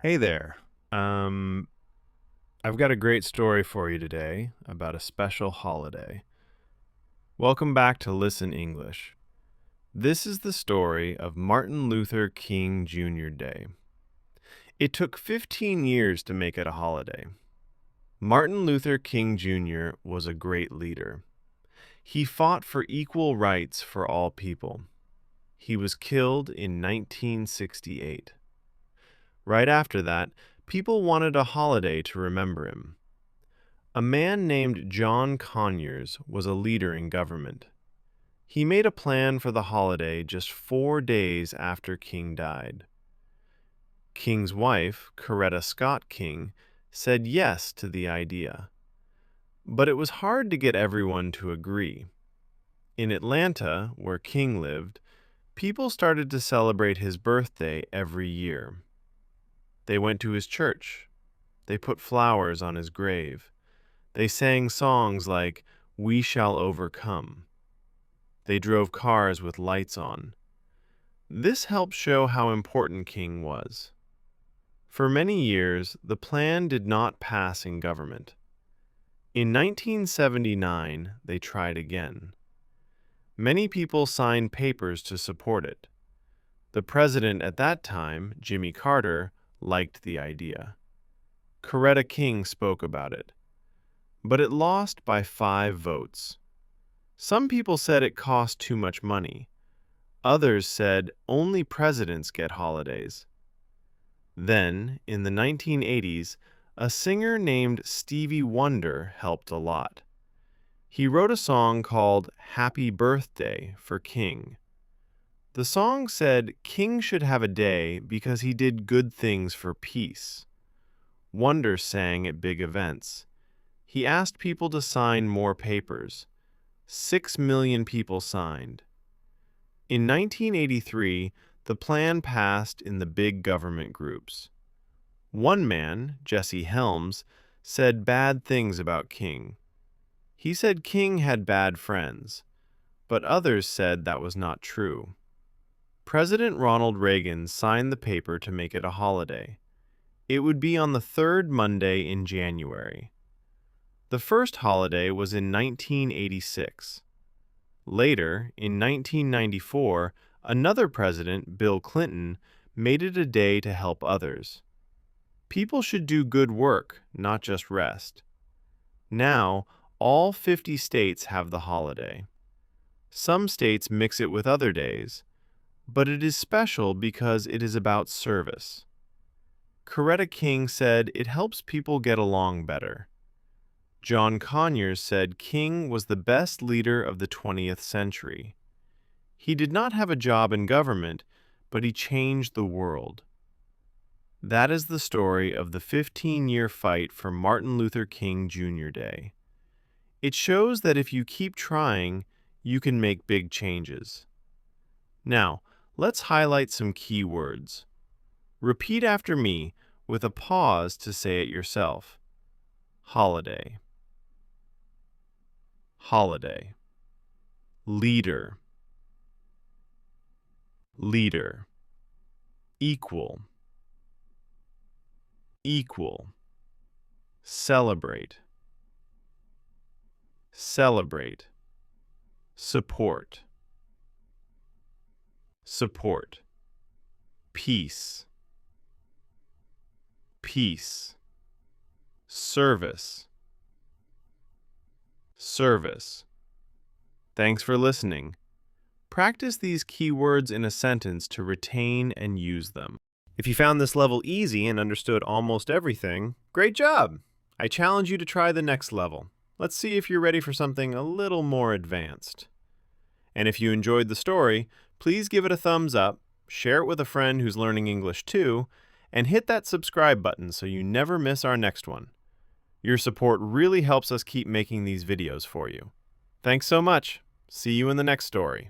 Hey there. Um, I've got a great story for you today about a special holiday. Welcome back to Listen English. This is the story of Martin Luther King Jr. Day. It took 15 years to make it a holiday. Martin Luther King Jr. was a great leader. He fought for equal rights for all people. He was killed in 1968. Right after that, people wanted a holiday to remember him. A man named John Conyers was a leader in government. He made a plan for the holiday just 4 days after King died. King's wife, Coretta Scott King, said yes to the idea. But it was hard to get everyone to agree. In Atlanta, where King lived, people started to celebrate his birthday every year. They went to his church. They put flowers on his grave. They sang songs like "We Shall Overcome." They drove cars with lights on. This helped show how important King was. For many years, the plan did not pass in government. In 1979, they tried again. Many people signed papers to support it. The president at that time, Jimmy Carter, liked the idea. Coretta King spoke about it. But it lost by 5 votes. Some people said it cost too much money. Others said only presidents get holidays. Then, in the 1980s, a singer named Stevie Wonder helped a lot. He wrote a song called "Happy Birthday" for King. The song said King should have a day because he did good things for peace. Wonder sang at big events. He asked people to sign more papers. 6 million people signed. In 1983, the plan passed in the big government groups. One man, Jesse Helms, said bad things about King. He said King had bad friends, but others said that was not true. President Ronald Reagan signed the paper to make it a holiday. It would be on the 3rd Monday in January. The first holiday was in 1986. Later, in 1994, another president, Bill Clinton, made it a day to help others. People should do good work, not just rest. Now, all 50 states have the holiday. Some states mix it with other days, but it is special because it is about service. Coretta King said it helps people get along better. John Conyers said King was the best leader of the 20th century. He did not have a job in government, but he changed the world. That is the story of the 15-year fight for Martin Luther King Jr. Day. It shows that if you keep trying, you can make big changes. Now, let's highlight some key words. Repeat after me with a pause to say it yourself. Holiday. Holiday. Leader. Leader. Equal. Equal. Celebrate. Celebrate. Support. Support. Peace. Peace. Service. Service. Thanks for listening. Practice these key words in a sentence to retain and use them. If you found this level easy and understood almost everything, great job! I challenge you to try the next level. Let's see if you're ready for something a little more advanced. And if you enjoyed the story, please give it a thumbs up, share it with a friend who's learning English too, and hit that subscribe button so you never miss our next one. Your support really helps us keep making these videos for you. Thanks so much. See you in the next story.